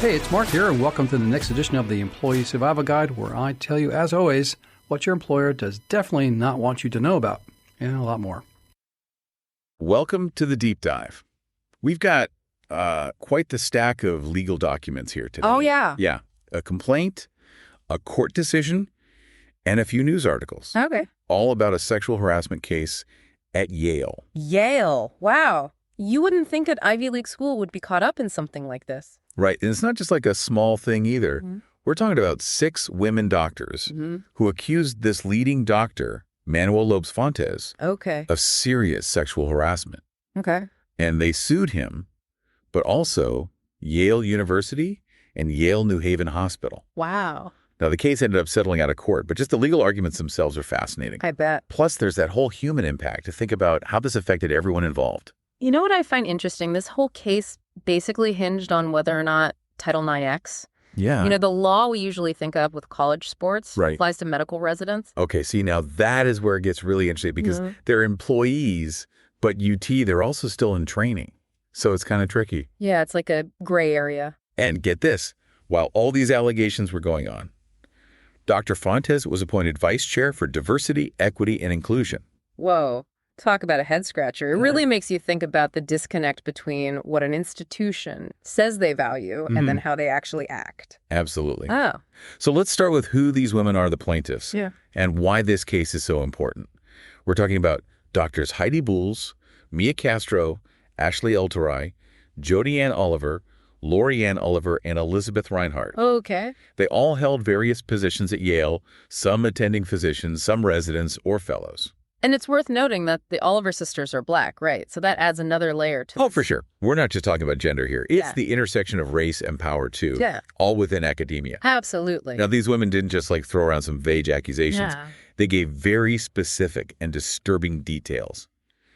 Hey, it's Mark here, and welcome to the next edition of the Employee Survival Guide, where I tell you, as always, what your employer does definitely not want you to know about, and a lot more. Welcome to the deep dive. We've got quite the stack of legal documents here today. Oh, yeah. Yeah. A complaint, a court decision, and a few news articles. Okay. All about a sexual harassment case at Yale. Yale. Wow. You wouldn't think an Ivy League school would be caught up in something like this. Right. And it's not just like a small thing either. Mm-hmm. We're talking about 6 women doctors who accused this leading doctor, Manuel Lopes-Fontes, of serious sexual harassment. Okay. And they sued him, but also Yale University and Yale New Haven Hospital. Wow. Now, the case ended up settling out of court, but just the legal arguments themselves are fascinating. I bet. Plus, there's that whole human impact to think about how this affected everyone involved. You know what I find interesting? This whole case basically hinged on whether or not Title IX. Yeah. You know, the law we usually think of with college sports applies to medical residents. Okay, see, now that is where it gets really interesting because they're employees, but UT, they're also still in training. So it's kind of tricky. Yeah, it's like a gray area. And get this, while all these allegations were going on, Dr. Fontes was appointed vice chair for diversity, equity, and inclusion. Whoa. Talk about a head scratcher. It really makes you think about the disconnect between what an institution says they value and then how they actually act. Absolutely. Oh. So let's start with who these women are, the plaintiffs, and why this case is so important. We're talking about Doctors Heidi Bools, Mia Castro, Ashley Elterai, Jody Ann Oliver, Lori Ann Oliver, and Elizabeth Reinhardt. Okay. They all held various positions at Yale, some attending physicians, some residents or fellows. And it's worth noting that the Oliver sisters are Black, right? So that adds another layer to Oh, this. for sure. We're not just talking about gender here. It's the intersection of race and power, too. Yeah. All within academia. Absolutely. Now, these women didn't just throw around some vague accusations. Yeah. They gave very specific and disturbing details.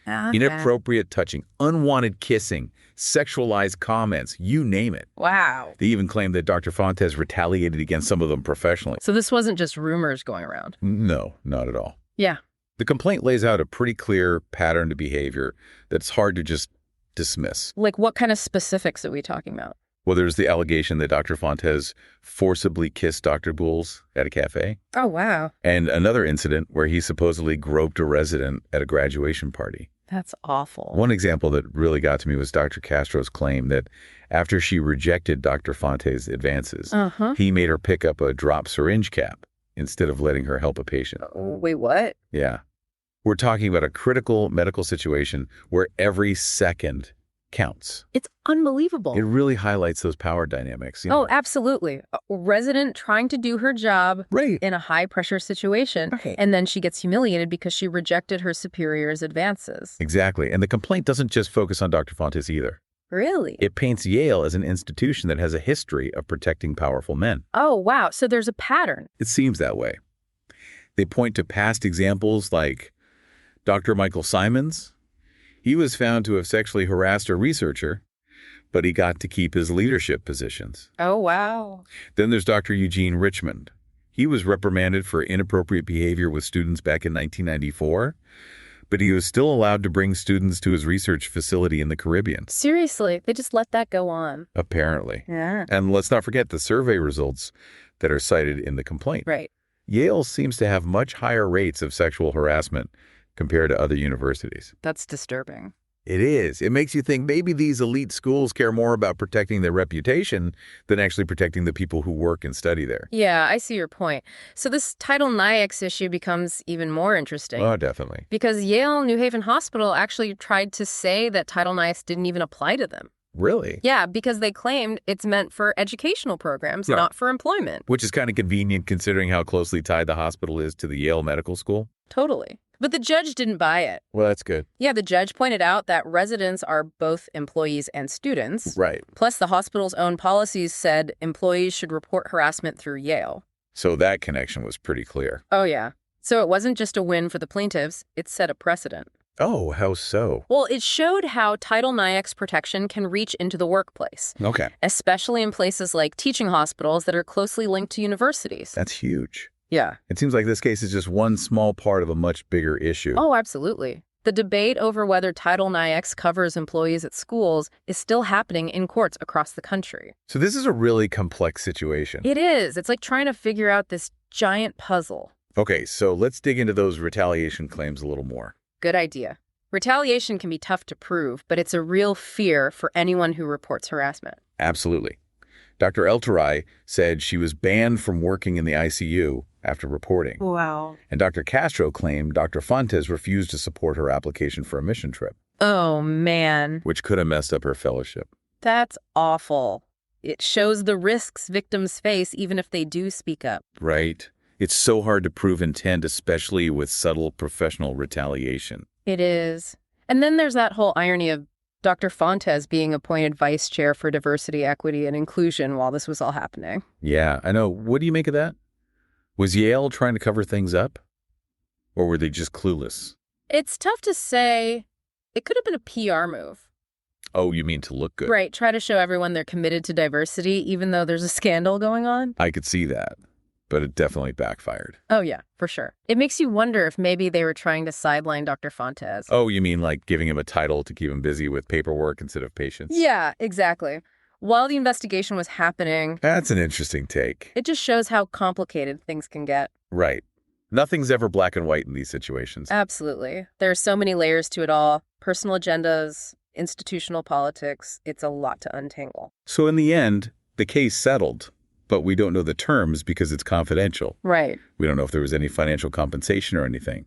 Inappropriate touching, unwanted kissing, sexualized comments, you name it. Wow. They even claimed that Dr. Fontes retaliated against some of them professionally. So this wasn't just rumors going around. No, not at all. Yeah. The complaint lays out a pretty clear pattern to behavior that's hard to just dismiss. Like what kind of specifics are we talking about? Well, there's the allegation that Dr. Fontes forcibly kissed Dr. Bools at a cafe. Oh, wow. And another incident where he supposedly groped a resident at a graduation party. That's awful. One example that really got to me was Dr. Castro's claim that after she rejected Dr. Fontes' advances, he made her pick up a drop syringe cap instead of letting her help a patient. Wait, what? Yeah. We're talking about a critical medical situation where every second counts. It's unbelievable. It really highlights those power dynamics. Oh, absolutely. A resident trying to do her job in a high-pressure situation, and then she gets humiliated because she rejected her superior's advances. Exactly. And the complaint doesn't just focus on Dr. Fontes either. Really? It paints Yale as an institution that has a history of protecting powerful men. Oh, wow. So there's a pattern. It seems that way. They point to past examples like Dr. Michael Simons. He was found to have sexually harassed a researcher, but he got to keep his leadership positions. Oh, wow. Then there's Dr. Eugene Richmond. He was reprimanded for inappropriate behavior with students back in 1994, but he was still allowed to bring students to his research facility in the Caribbean. Seriously, they just let that go on. Apparently. Yeah. And let's not forget the survey results that are cited in the complaint. Right. Yale seems to have much higher rates of sexual harassment compared to other universities. That's disturbing. It is. It makes you think maybe these elite schools care more about protecting their reputation than actually protecting the people who work and study there. Yeah, I see your point. So this Title IX issue becomes even more interesting. Oh, definitely. Because Yale New Haven Hospital actually tried to say that Title IX didn't even apply to them. Really? Yeah, because they claimed it's meant for educational programs, not for employment. Which is kind of convenient considering how closely tied the hospital is to the Yale Medical School. Totally. But the judge didn't buy it. Well, that's good. Yeah, the judge pointed out that residents are both employees and students. Right. Plus, the hospital's own policies said employees should report harassment through Yale. So that connection was pretty clear. Oh, yeah. So it wasn't just a win for the plaintiffs, it set a precedent. Oh, how so? Well, it showed how Title IX protection can reach into the workplace. Okay. Especially in places like teaching hospitals that are closely linked to universities. That's huge. Yeah. It seems like this case is just one small part of a much bigger issue. Oh, absolutely. The debate over whether Title IX covers employees at schools is still happening in courts across the country. So this is a really complex situation. It is. It's like trying to figure out this giant puzzle. Okay, so let's dig into those retaliation claims a little more. Good idea. Retaliation can be tough to prove, but it's a real fear for anyone who reports harassment. Absolutely. Dr. Elterai said she was banned from working in the ICU after reporting. Wow. And Dr. Castro claimed Dr. Fontes refused to support her application for a mission trip. Oh, man. Which could have messed up her fellowship. That's awful. It shows the risks victims face even if they do speak up. Right. It's so hard to prove intent, especially with subtle professional retaliation. It is. And then there's that whole irony of Dr. Fontes being appointed vice chair for diversity, equity, and inclusion while this was all happening. Yeah, I know. What do you make of that? Was Yale trying to cover things up? Or were they just clueless? It's tough to say. It could have been a PR move. Oh, you mean to look good? Right, try to show everyone they're committed to diversity, even though there's a scandal going on. I could see that, but it definitely backfired. Oh, yeah, for sure. It makes you wonder if maybe they were trying to sideline Dr. Fontes. Oh, you mean like giving him a title to keep him busy with paperwork instead of patients? Yeah, exactly. While the investigation was happening... That's an interesting take. It just shows how complicated things can get. Right. Nothing's ever black and white in these situations. Absolutely. There are so many layers to it all. Personal agendas, institutional politics. It's a lot to untangle. So in the end, the case settled, but we don't know the terms because it's confidential. Right. We don't know if there was any financial compensation or anything.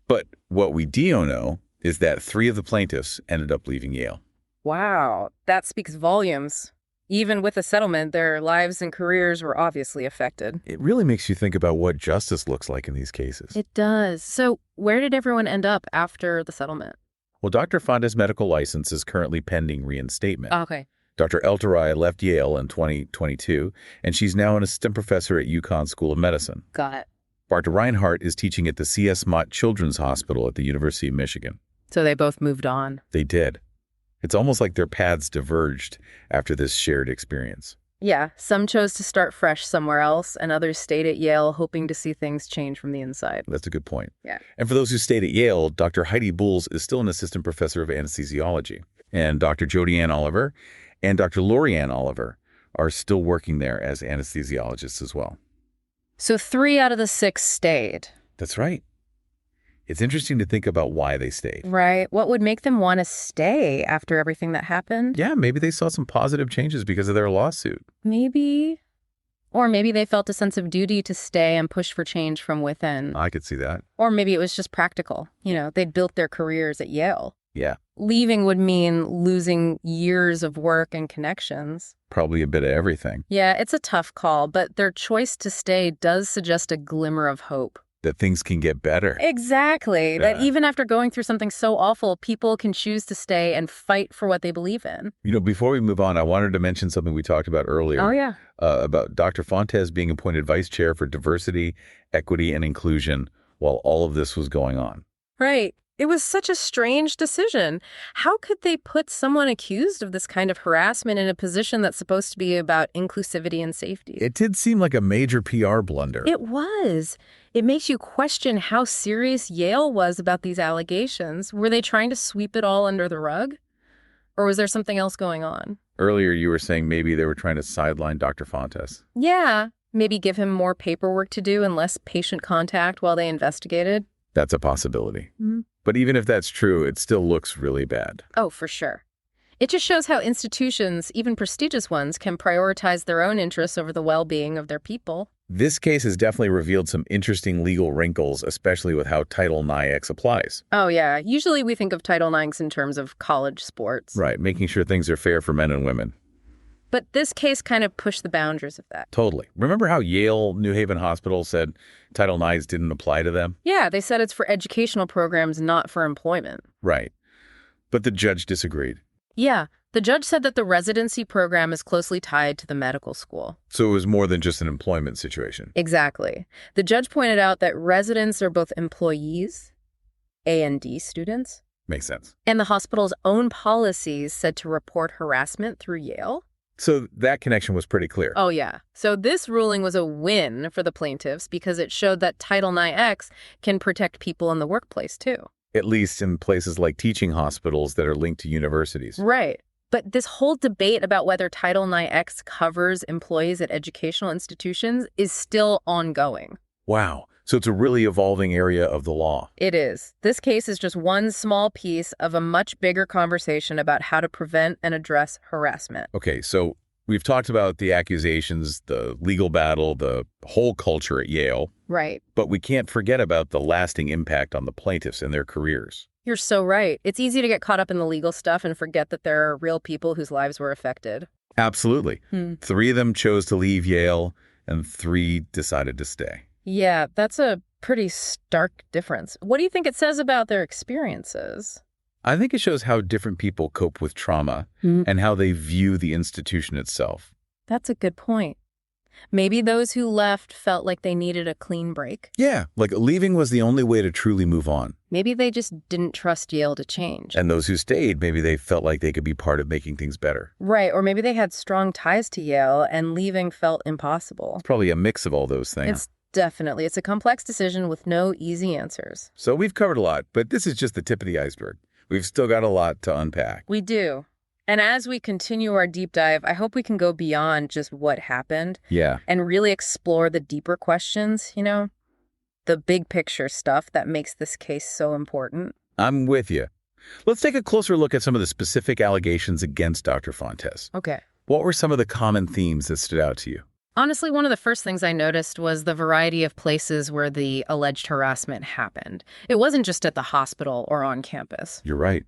But what we do know is that 3 of the plaintiffs ended up leaving Yale. Wow. That speaks volumes. Even with a settlement, their lives and careers were obviously affected. It really makes you think about what justice looks like in these cases. It does. So where did everyone end up after the settlement? Well, Dr. Fontes' medical license is currently pending reinstatement. Okay. Dr. Elterai left Yale in 2022, and she's now an assistant professor at UConn School of Medicine. Got it. Dr. Reinhardt is teaching at the C.S. Mott Children's Hospital at the University of Michigan. So they both moved on. They did. It's almost like their paths diverged after this shared experience. Yeah, some chose to start fresh somewhere else, and others stayed at Yale hoping to see things change from the inside. That's a good point. Yeah. And for those who stayed at Yale, Dr. Heidi Bulls is still an assistant professor of anesthesiology. And Dr. Jody Ann Oliver and Dr. Lori Ann Oliver are still working there as anesthesiologists as well. So 3 out of the 6 stayed. That's right. It's interesting to think about why they stayed. Right. What would make them want to stay after everything that happened? Yeah, maybe they saw some positive changes because of their lawsuit. Maybe. Or maybe they felt a sense of duty to stay and push for change from within. I could see that. Or maybe it was just practical. You know, they'd built their careers at Yale. Yeah. Leaving would mean losing years of work and connections. Probably a bit of everything. Yeah, it's a tough call, but their choice to stay does suggest a glimmer of hope. That things can get better. Exactly. Yeah. That even after going through something so awful, people can choose to stay and fight for what they believe in. You know, before we move on, I wanted to mention something we talked about earlier. Oh, yeah. About Dr. Fontes being appointed vice chair for diversity, equity, and inclusion while all of this was going on. Right. It was such a strange decision. How could they put someone accused of this kind of harassment in a position that's supposed to be about inclusivity and safety? It did seem like a major PR blunder. It was. It makes you question how serious Yale was about these allegations. Were they trying to sweep it all under the rug? Or was there something else going on? Earlier, you were saying maybe they were trying to sideline Dr. Fontes. Yeah. Maybe give him more paperwork to do and less patient contact while they investigated. That's a possibility. Mm-hmm. But even if that's true, it still looks really bad. Oh, for sure. It just shows how institutions, even prestigious ones, can prioritize their own interests over the well-being of their people. This case has definitely revealed some interesting legal wrinkles, especially with how Title IX applies. Oh, yeah. Usually we think of Title IX in terms of college sports. Right, making sure things are fair for men and women. But this case kind of pushed the boundaries of that. Totally. Remember how Yale New Haven Hospital said Title IX didn't apply to them? Yeah, they said it's for educational programs, not for employment. Right. But the judge disagreed. Yeah, the judge said that the residency program is closely tied to the medical school. So it was more than just an employment situation. Exactly. The judge pointed out that residents are both employees, A&D students. Makes sense. And the hospital's own policies said to report harassment through Yale. So that connection was pretty clear. Oh, yeah. So this ruling was a win for the plaintiffs because it showed that Title IX can protect people in the workplace, too. at least in places like teaching hospitals that are linked to universities. Right. But this whole debate about whether Title IX covers employees at educational institutions is still ongoing. Wow. So it's a really evolving area of the law. It is. This case is just one small piece of a much bigger conversation about how to prevent and address harassment. Okay, so we've talked about the accusations, the legal battle, the whole culture at Yale. Right. But we can't forget about the lasting impact on the plaintiffs and their careers. You're so right. It's easy to get caught up in the legal stuff and forget that there are real people whose lives were affected. Absolutely. 3 of them chose to leave Yale, and 3 decided to stay. Yeah, that's a pretty stark difference. What do you think it says about their experiences? I think it shows how different people cope with trauma and how they view the institution itself. That's a good point. Maybe those who left felt like they needed a clean break. Yeah, like leaving was the only way to truly move on. Maybe they just didn't trust Yale to change. And those who stayed, maybe they felt like they could be part of making things better. Right, or maybe they had strong ties to Yale and leaving felt impossible. It's probably a mix of all those things. It's a complex decision with no easy answers. So we've covered a lot, but this is just the tip of the iceberg. We've still got a lot to unpack. We do. And as we continue our deep dive, I hope we can go beyond just what happened. Yeah. And really explore the deeper questions, the big picture stuff that makes this case so important. I'm with you. Let's take a closer look at some of the specific allegations against Dr. Fontes. Okay. What were some of the common themes that stood out to you? Honestly, one of the first things I noticed was the variety of places where the alleged harassment happened. It wasn't just at the hospital or on campus. You're right.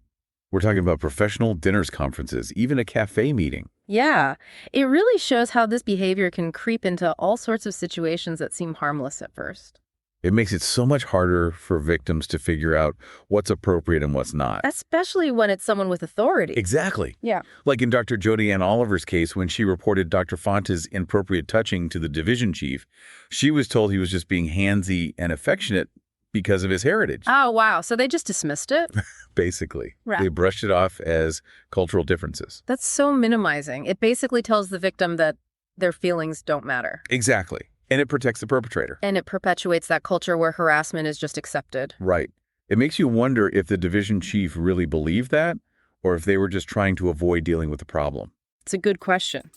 We're talking about professional dinners, conferences, even a cafe meeting. Yeah, it really shows how this behavior can creep into all sorts of situations that seem harmless at first. It makes it so much harder for victims to figure out what's appropriate and what's not. Especially when it's someone with authority. Exactly. Yeah. Like in Dr. Jody Ann Oliver's case, when she reported Dr. Fontes' inappropriate touching to the division chief, she was told he was just being handsy and affectionate because of his heritage. Oh, wow. So they just dismissed it? Basically. Right. They brushed it off as cultural differences. That's so minimizing. It basically tells the victim that their feelings don't matter. Exactly. And it protects the perpetrator. And it perpetuates that culture where harassment is just accepted. Right. It makes you wonder if the division chief really believed that, or if they were just trying to avoid dealing with the problem. It's a good question.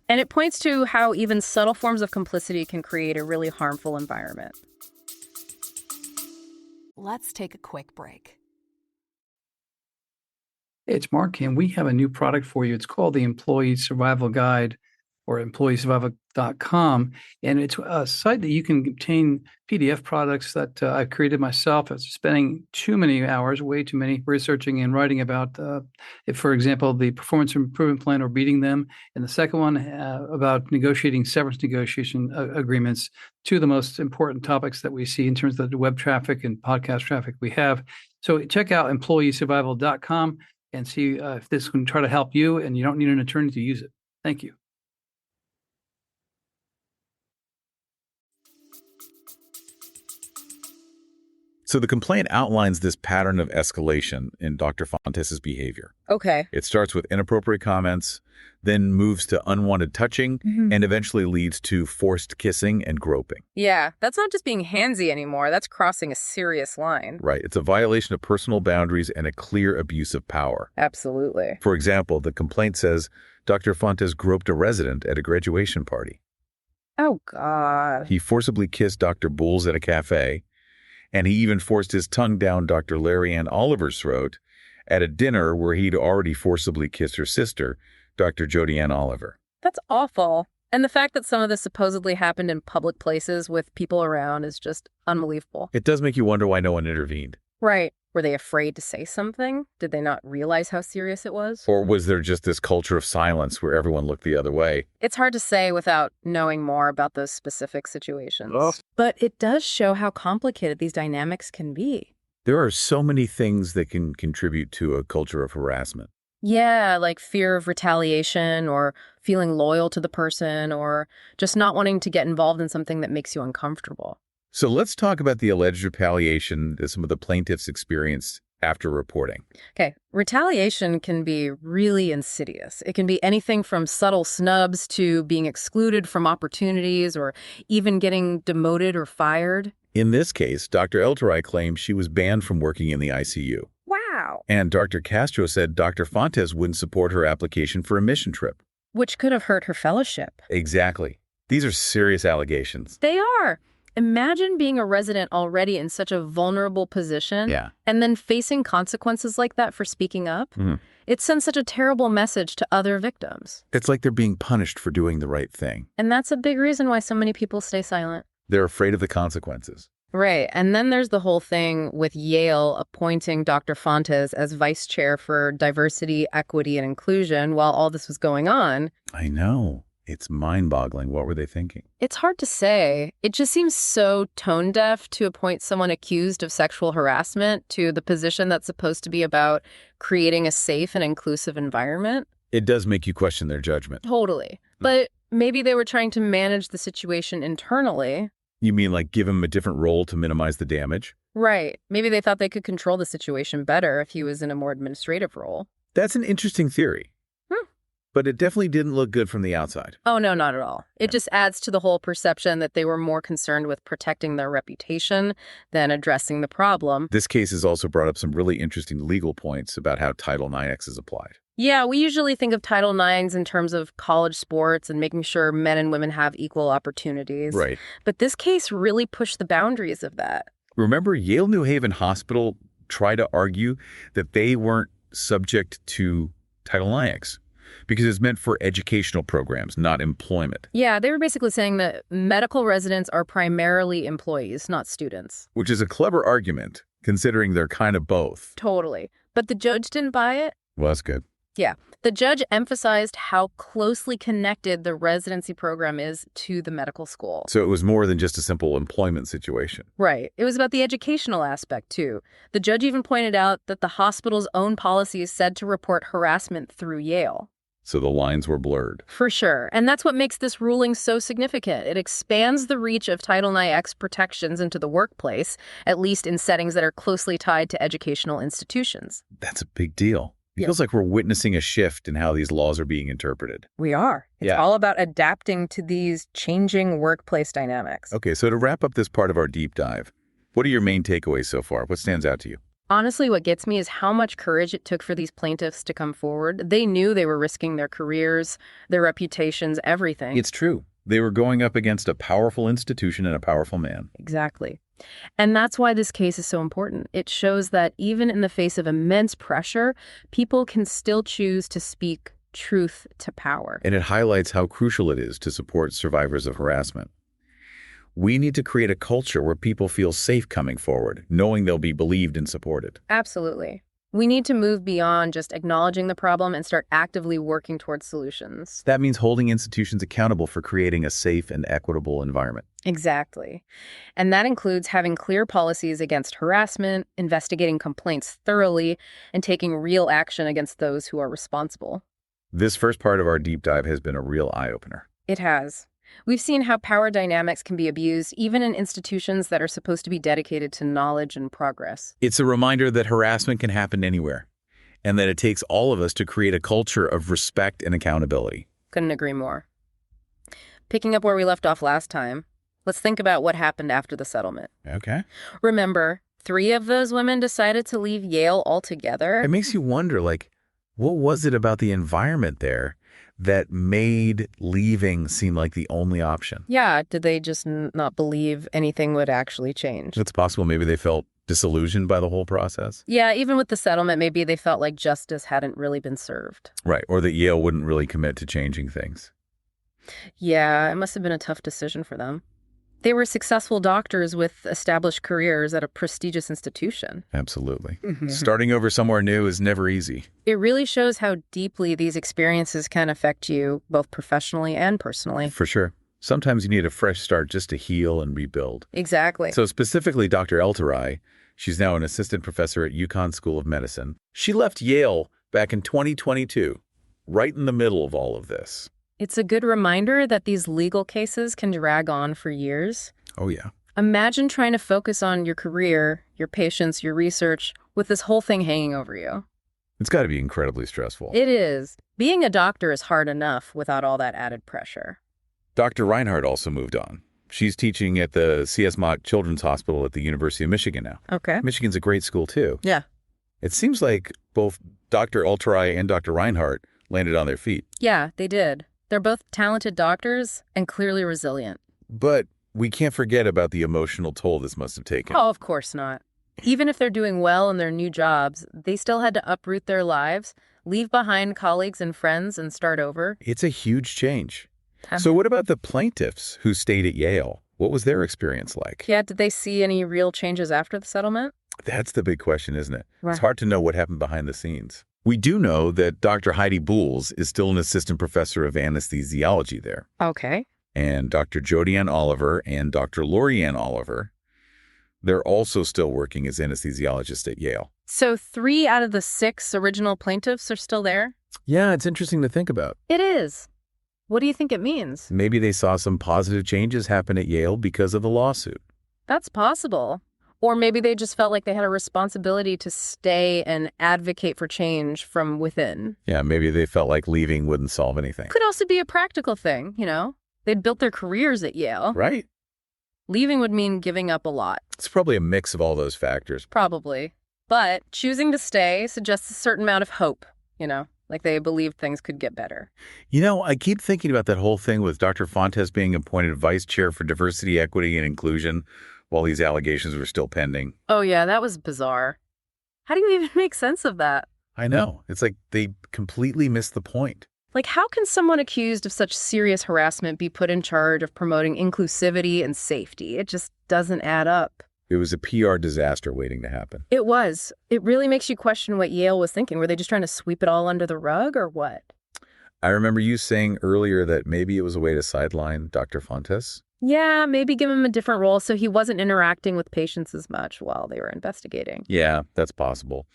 And it points to how even subtle forms of complicity can create a really harmful environment. Let's take a quick break. Hey, it's Mark, and we have a new product for you. It's called the Employee Survival Guide, or employeesurvival.com. And it's a site that you can obtain PDF products that I've created myself. I was spending too many hours, way too many, researching and writing about, if, for example, the performance improvement plan or beating them. And the second one about negotiating severance negotiation agreements, two of the most important topics that we see in terms of the web traffic and podcast traffic we have. So check out employeesurvival.com and see if this can try to help you, and you don't need an attorney to use it. Thank you. So the complaint outlines this pattern of escalation in Dr. Fontes' behavior. Okay. It starts with inappropriate comments, then moves to unwanted touching, and eventually leads to forced kissing and groping. Yeah, that's not just being handsy anymore. That's crossing a serious line. Right. It's a violation of personal boundaries and a clear abuse of power. Absolutely. For example, the complaint says Dr. Fontes groped a resident at a graduation party. Oh, God. He forcibly kissed Dr. Bowles at a cafe, and he even forced his tongue down Dr. Larry Ann Oliver's throat at a dinner where he'd already forcibly kissed her sister, Dr. Jody Ann Oliver. That's awful. And the fact that some of this supposedly happened in public places with people around is just unbelievable. It does make you wonder why no one intervened. Right. Were they afraid to say something? Did they not realize how serious it was? Or was there just this culture of silence where everyone looked the other way? It's hard to say without knowing more about those specific situations. Oh. But it does show how complicated these dynamics can be. There are so many things that can contribute to a culture of harassment. Yeah, like fear of retaliation or feeling loyal to the person or just not wanting to get involved in something that makes you uncomfortable. So let's talk about the alleged retaliation that some of the plaintiffs experienced after reporting. Okay, retaliation can be really insidious. It can be anything from subtle snubs to being excluded from opportunities or even getting demoted or fired. In this case, Dr. Elterai claimed she was banned from working in the ICU. Wow. And Dr. Castro said Dr. Fontes wouldn't support her application for a mission trip. Which could have hurt her fellowship. Exactly. These are serious allegations. They are. Imagine being a resident already in such a vulnerable position and then facing consequences like that for speaking up. It sends such a terrible message to other victims. It's like they're being punished for doing the right thing. And that's a big reason why so many people stay silent. They're afraid of the consequences. Right. And then there's the whole thing with Yale appointing Dr. Fontes as vice chair for diversity, equity, and inclusion while all this was going on. I know. It's mind-boggling. What were they thinking? It's hard to say. It just seems so tone-deaf to appoint someone accused of sexual harassment to the position that's supposed to be about creating a safe and inclusive environment. It does make you question their judgment. Totally. But maybe they were trying to manage the situation internally. You mean like give him a different role to minimize the damage? Right. Maybe they thought they could control the situation better if he was in a more administrative role. That's an interesting theory. But it definitely didn't look good from the outside. Oh, no, not at all. It just adds to the whole perception that they were more concerned with protecting their reputation than addressing the problem. This case has also brought up some really interesting legal points about how Title IX is applied. Yeah, we usually think of Title IX in terms of college sports and making sure men and women have equal opportunities. Right. But this case really pushed the boundaries of that. Remember, Yale New Haven Hospital tried to argue that they weren't subject to Title IX. Because it's meant for educational programs, not employment. Yeah, they were basically saying that medical residents are primarily employees, not students. Which is a clever argument, considering they're kind of both. Totally. But the judge didn't buy it. Well, that's good. Yeah. The judge emphasized how closely connected the residency program is to the medical school. So it was more than just a simple employment situation. Right. It was about the educational aspect, too. The judge even pointed out that the hospital's own policies said to report harassment through Yale. So the lines were blurred. For sure. And that's what makes this ruling so significant. It expands the reach of Title IX protections into the workplace, at least in settings that are closely tied to educational institutions. That's a big deal. It feels like we're witnessing a shift in how these laws are being interpreted. We are. It's all about adapting to these changing workplace dynamics. Okay, so to wrap up this part of our deep dive, what are your main takeaways so far? What stands out to you? Honestly, what gets me is how much courage it took for these plaintiffs to come forward. They knew they were risking their careers, their reputations, everything. It's true. They were going up against a powerful institution and a powerful man. Exactly. And that's why this case is so important. It shows that even in the face of immense pressure, people can still choose to speak truth to power. And it highlights how crucial it is to support survivors of harassment. We need to create a culture where people feel safe coming forward, knowing they'll be believed and supported. Absolutely. We need to move beyond just acknowledging the problem and start actively working towards solutions. That means holding institutions accountable for creating a safe and equitable environment. Exactly. And that includes having clear policies against harassment, investigating complaints thoroughly, and taking real action against those who are responsible. This first part of our deep dive has been a real eye-opener. It has. We've seen how power dynamics can be abused even in institutions that are supposed to be dedicated to knowledge and progress. It's a reminder that harassment can happen anywhere, and that it takes all of us to create a culture of respect and accountability. Couldn't agree more. Picking up where we left off last time, let's think about what happened after the settlement. Okay. Remember, 3 of those women decided to leave Yale altogether. It makes you wonder, what was it about the environment there that made leaving seem like the only option? Yeah, did they just not believe anything would actually change? It's possible maybe they felt disillusioned by the whole process. Yeah, even with the settlement, maybe they felt like justice hadn't really been served. Right, or that Yale wouldn't really commit to changing things. Yeah, it must have been a tough decision for them. They were successful doctors with established careers at a prestigious institution. Absolutely. Starting over somewhere new is never easy. It really shows how deeply these experiences can affect you, both professionally and personally. For sure. Sometimes you need a fresh start just to heal and rebuild. Exactly. So specifically, Dr. Elterai, she's now an assistant professor at UConn School of Medicine. She left Yale back in 2022, right in the middle of all of this. It's a good reminder that these legal cases can drag on for years. Oh, yeah. Imagine trying to focus on your career, your patients, your research, with this whole thing hanging over you. It's got to be incredibly stressful. It is. Being a doctor is hard enough without all that added pressure. Dr. Reinhardt also moved on. She's teaching at the C.S. Mott Children's Hospital at the University of Michigan now. Okay. Michigan's a great school, too. Yeah. It seems like both Dr. Ulterai and Dr. Reinhardt landed on their feet. Yeah, they did. They're both talented doctors and clearly resilient. But we can't forget about the emotional toll this must have taken. Oh, of course not. Even if they're doing well in their new jobs, they still had to uproot their lives, leave behind colleagues and friends, and start over. It's a huge change. So what about the plaintiffs who stayed at Yale? What was their experience like? Yeah, did they see any real changes after the settlement? That's the big question, isn't it? Right. It's hard to know what happened behind the scenes. We do know that Dr. Heidi Bools is still an assistant professor of anesthesiology there. Okay. And Dr. Jodianne Oliver and Dr. Lorianne Oliver, they're also still working as anesthesiologists at Yale. So 3 out of the 6 original plaintiffs are still there? Yeah, it's interesting to think about. It is. What do you think it means? Maybe they saw some positive changes happen at Yale because of the lawsuit. That's possible. Or maybe they just felt like they had a responsibility to stay and advocate for change from within. Yeah, maybe they felt like leaving wouldn't solve anything. Could also be a practical thing, you know? They'd built their careers at Yale. Right. Leaving would mean giving up a lot. It's probably a mix of all those factors. Probably. But choosing to stay suggests a certain amount of hope, you know? Like they believed things could get better. You know, I keep thinking about that whole thing with Dr. Fontes being appointed vice chair for diversity, equity, and inclusion while these allegations were still pending. Oh, yeah, that was bizarre. How do you even make sense of that? I know. It's like they completely missed the point. Like, how can someone accused of such serious harassment be put in charge of promoting inclusivity and safety? It just doesn't add up. It was a PR disaster waiting to happen. It was. It really makes you question what Yale was thinking. Were they just trying to sweep it all under the rug or what? I remember you saying earlier that maybe it was a way to sideline Dr. Fontes. Yeah, maybe give him a different role so he wasn't interacting with patients as much while they were investigating. Yeah, that's possible.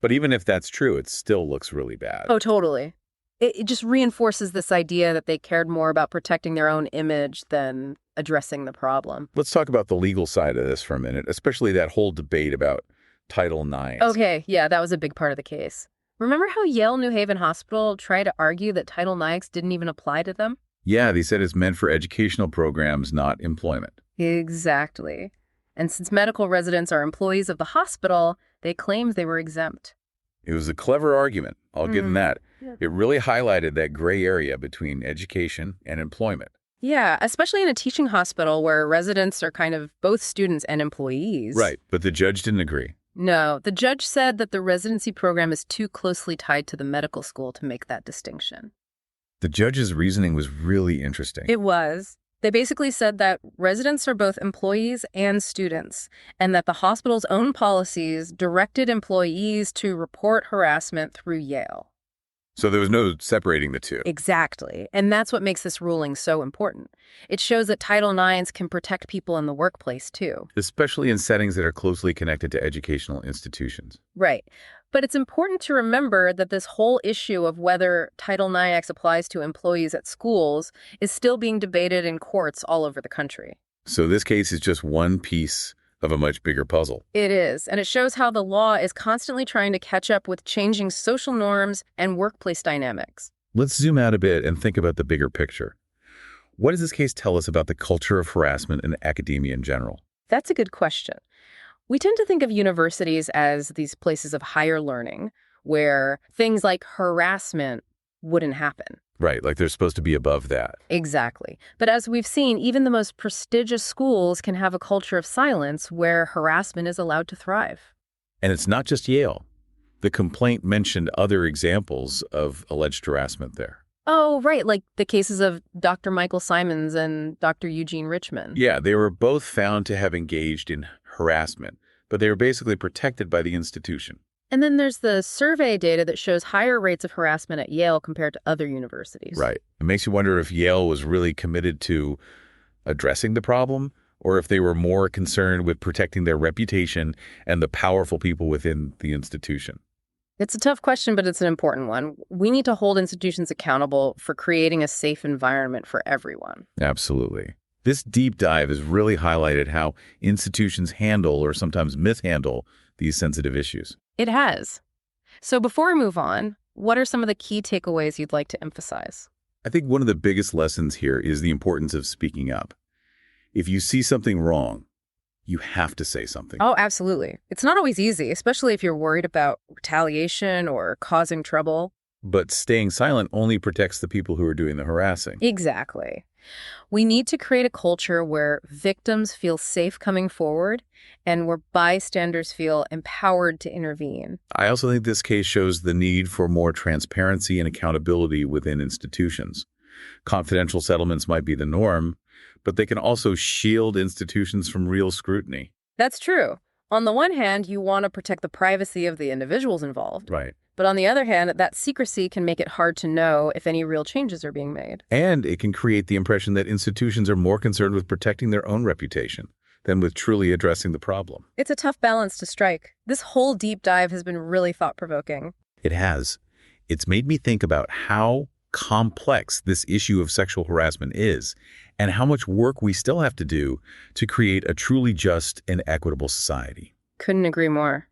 But even if that's true, it still looks really bad. Oh, totally. It just reinforces this idea that they cared more about protecting their own image than addressing the problem. Let's talk about the legal side of this for a minute, especially that whole debate about Title IX. Okay, yeah, that was a big part of the case. Remember how Yale New Haven Hospital tried to argue that Title IX didn't even apply to them? Yeah, they said it's meant for educational programs, not employment. Exactly. And since medical residents are employees of the hospital, they claimed they were exempt. It was a clever argument. I'll give them that. Yeah. It really highlighted that gray area between education and employment. Yeah, especially in a teaching hospital where residents are kind of both students and employees. Right, but the judge didn't agree. No, the judge said that the residency program is too closely tied to the medical school to make that distinction. The judge's reasoning was really interesting. It was. They basically said that residents are both employees and students, and that the hospital's own policies directed employees to report harassment through Yale. So there was no separating the two. Exactly. And that's what makes this ruling so important. It shows that Title IX can protect people in the workplace, too. Especially in settings that are closely connected to educational institutions. Right. But it's important to remember that this whole issue of whether Title IX applies to employees at schools is still being debated in courts all over the country. So this case is just one piece of a much bigger puzzle. It is, and it shows how the law is constantly trying to catch up with changing social norms and workplace dynamics. Let's zoom out a bit and think about the bigger picture. What does this case tell us about the culture of harassment in academia in general? That's a good question. We tend to think of universities as these places of higher learning, where things like harassment wouldn't happen. Right, like they're supposed to be above that. Exactly. But as we've seen, even the most prestigious schools can have a culture of silence where harassment is allowed to thrive. And it's not just Yale. The complaint mentioned other examples of alleged harassment there. Oh, right, like the cases of Dr. Michael Simons and Dr. Eugene Richmond. Yeah, they were both found to have engaged in harassment, but they were basically protected by the institution. And then there's the survey data that shows higher rates of harassment at Yale compared to other universities. Right. It makes you wonder if Yale was really committed to addressing the problem, or if they were more concerned with protecting their reputation and the powerful people within the institution. It's a tough question, but it's an important one. We need to hold institutions accountable for creating a safe environment for everyone. Absolutely. This deep dive has really highlighted how institutions handle or sometimes mishandle these sensitive issues. It has. So before we move on, what are some of the key takeaways you'd like to emphasize? I think one of the biggest lessons here is the importance of speaking up. If you see something wrong, you have to say something. Oh, absolutely. It's not always easy, especially if you're worried about retaliation or causing trouble. But staying silent only protects the people who are doing the harassing. Exactly. We need to create a culture where victims feel safe coming forward and where bystanders feel empowered to intervene. I also think this case shows the need for more transparency and accountability within institutions. Confidential settlements might be the norm, but they can also shield institutions from real scrutiny. That's true. On the one hand, you want to protect the privacy of the individuals involved. Right. But on the other hand, that secrecy can make it hard to know if any real changes are being made. And it can create the impression that institutions are more concerned with protecting their own reputation than with truly addressing the problem. It's a tough balance to strike. This whole deep dive has been really thought-provoking. It has. It's made me think about how complex this issue of sexual harassment is and how much work we still have to do to create a truly just and equitable society. Couldn't agree more.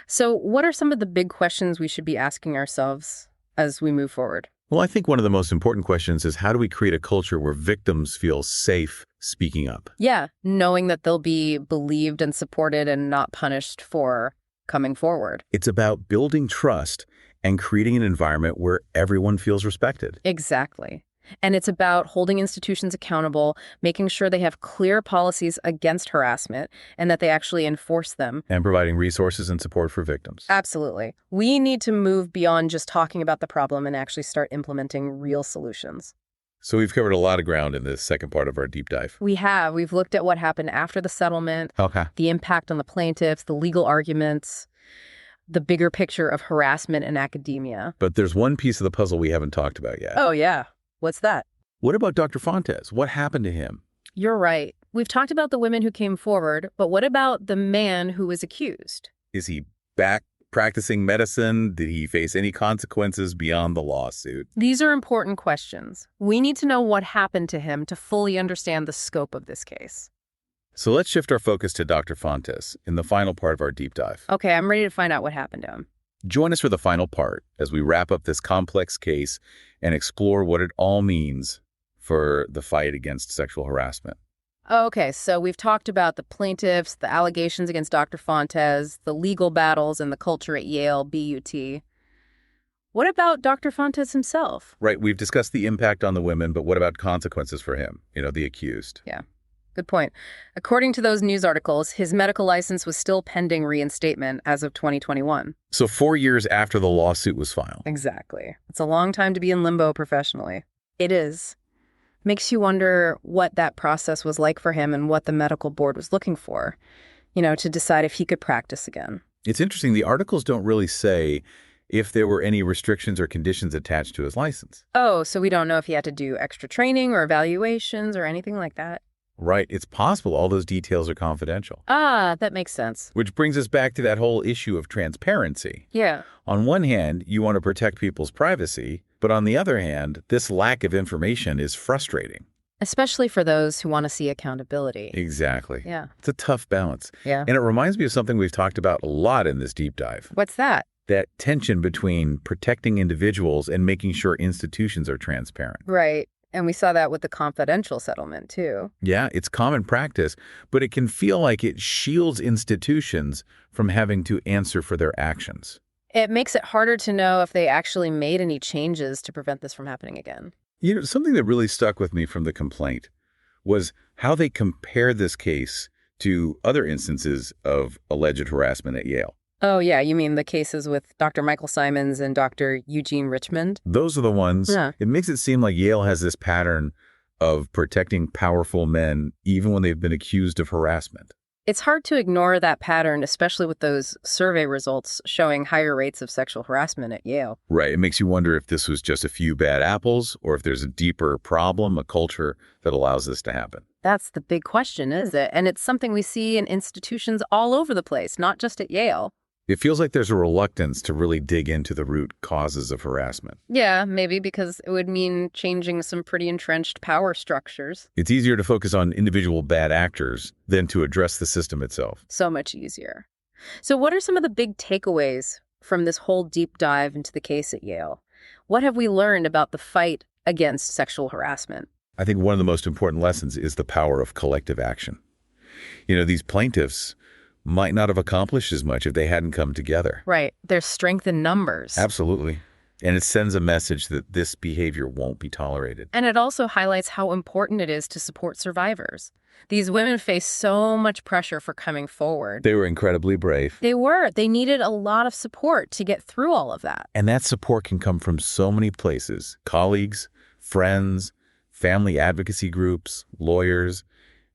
So what are some of the big questions we should be asking ourselves as we move forward? Well, I think one of the most important questions is how do we create a culture where victims feel safe speaking up? Yeah, knowing that they'll be believed and supported and not punished for coming forward. It's about building trust and creating an environment where everyone feels respected. Exactly. And it's about holding institutions accountable, making sure they have clear policies against harassment and that they actually enforce them. And providing resources and support for victims. Absolutely. We need to move beyond just talking about the problem and actually start implementing real solutions. So we've covered a lot of ground in this second part of our deep dive. We have. We've looked at what happened after the settlement, the impact on the plaintiffs, the legal arguments, the bigger picture of harassment in academia. But there's one piece of the puzzle we haven't talked about yet. Oh, yeah. What's that? What about Dr. Fontes? What happened to him? You're right. We've talked about the women who came forward, but what about the man who was accused? Is he back practicing medicine? Did he face any consequences beyond the lawsuit? These are important questions. We need to know what happened to him to fully understand the scope of this case. So let's shift our focus to Dr. Fontes in the final part of our deep dive. Okay, I'm ready to find out what happened to him. Join us for the final part as we wrap up this complex case and explore what it all means for the fight against sexual harassment. Okay, so we've talked about the plaintiffs, the allegations against Dr. Fontes, the legal battles, and the culture at Yale, BUT. What about Dr. Fontes himself? Right, we've discussed the impact on the women, but what about consequences for him, the accused? Yeah. Good point. According to those news articles, his medical license was still pending reinstatement as of 2021. So 4 years after the lawsuit was filed. Exactly. It's a long time to be in limbo professionally. It is. Makes you wonder what that process was like for him and what the medical board was looking for, to decide if he could practice again. It's interesting. The articles don't really say if there were any restrictions or conditions attached to his license. Oh, so we don't know if he had to do extra training or evaluations or anything like that? Right. It's possible all those details are confidential. Ah, that makes sense. Which brings us back to that whole issue of transparency. Yeah. On one hand, you want to protect people's privacy, but on the other hand, this lack of information is frustrating. Especially for those who want to see accountability. Exactly. Yeah. It's a tough balance. Yeah. And it reminds me of something we've talked about a lot in this deep dive. What's that? That tension between protecting individuals and making sure institutions are transparent. Right. And we saw that with the confidential settlement, too. Yeah, it's common practice, but it can feel like it shields institutions from having to answer for their actions. It makes it harder to know if they actually made any changes to prevent this from happening again. Something that really stuck with me from the complaint was how they compared this case to other instances of alleged harassment at Yale. Oh, yeah. You mean the cases with Dr. Michael Simons and Dr. Eugene Richmond? Those are the ones. Yeah. It makes it seem like Yale has this pattern of protecting powerful men even when they've been accused of harassment. It's hard to ignore that pattern, especially with those survey results showing higher rates of sexual harassment at Yale. Right. It makes you wonder if this was just a few bad apples or if there's a deeper problem, a culture that allows this to happen. That's the big question, is it? And it's something we see in institutions all over the place, not just at Yale. It feels like there's a reluctance to really dig into the root causes of harassment. Yeah, maybe because it would mean changing some pretty entrenched power structures. It's easier to focus on individual bad actors than to address the system itself. So much easier. So what are some of the big takeaways from this whole deep dive into the case at Yale? What have we learned about the fight against sexual harassment? I think one of the most important lessons is the power of collective action. These plaintiffs might not have accomplished as much if they hadn't come together. Right. There's strength in numbers. Absolutely. And it sends a message that this behavior won't be tolerated. And it also highlights how important it is to support survivors. These women face so much pressure for coming forward. They were incredibly brave. They were. They needed a lot of support to get through all of that. And that support can come from so many places: colleagues, friends, family advocacy groups, lawyers.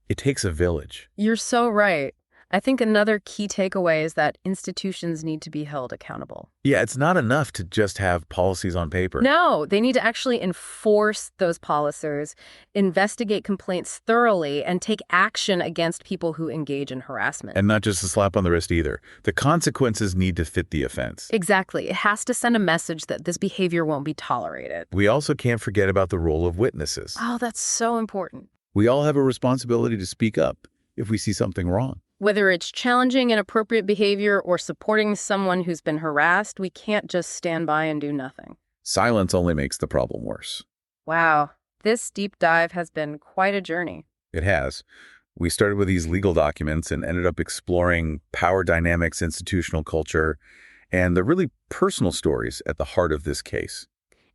It takes a village. You're so right. I think another key takeaway is that institutions need to be held accountable. Yeah, it's not enough to just have policies on paper. No, they need to actually enforce those policies, investigate complaints thoroughly, and take action against people who engage in harassment. And not just a slap on the wrist either. The consequences need to fit the offense. Exactly. It has to send a message that this behavior won't be tolerated. We also can't forget about the role of witnesses. Oh, that's so important. We all have a responsibility to speak up if we see something wrong. Whether it's challenging inappropriate behavior or supporting someone who's been harassed, we can't just stand by and do nothing. Silence only makes the problem worse. Wow, this deep dive has been quite a journey. It has. We started with these legal documents and ended up exploring power dynamics, institutional culture, and the really personal stories at the heart of this case.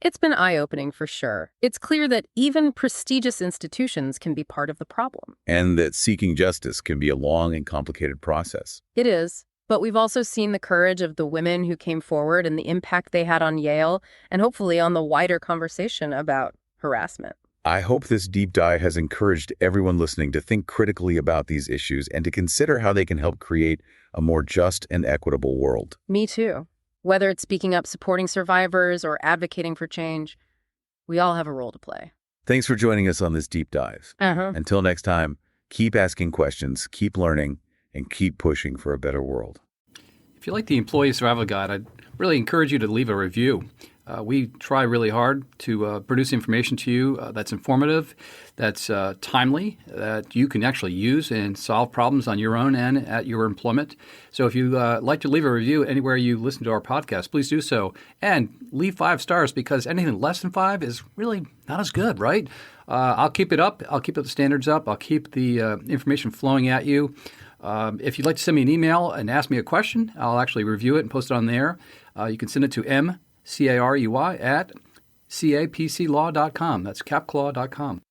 It's been eye-opening for sure. It's clear that even prestigious institutions can be part of the problem. And that seeking justice can be a long and complicated process. It is. But we've also seen the courage of the women who came forward and the impact they had on Yale and hopefully on the wider conversation about harassment. I hope this deep dive has encouraged everyone listening to think critically about these issues and to consider how they can help create a more just and equitable world. Me too. Whether it's speaking up, supporting survivors, or advocating for change, we all have a role to play. Thanks for joining us on this deep dive. Until next time, keep asking questions, keep learning, and keep pushing for a better world. If you like the Employee Survival Guide, I'd really encourage you to leave a review. We try really hard to produce information to you that's informative, that's timely, that you can actually use and solve problems on your own and at your employment. So if you like to leave a review anywhere you listen to our podcast, please do so. And leave 5 stars, because anything less than 5 is really not as good, right? I'll keep it up. I'll keep the standards up. I'll keep the information flowing at you. If you'd like to send me an email and ask me a question, I'll actually review it and post it on there. You can send it to mcarey@capclaw.com. That's capclaw.com.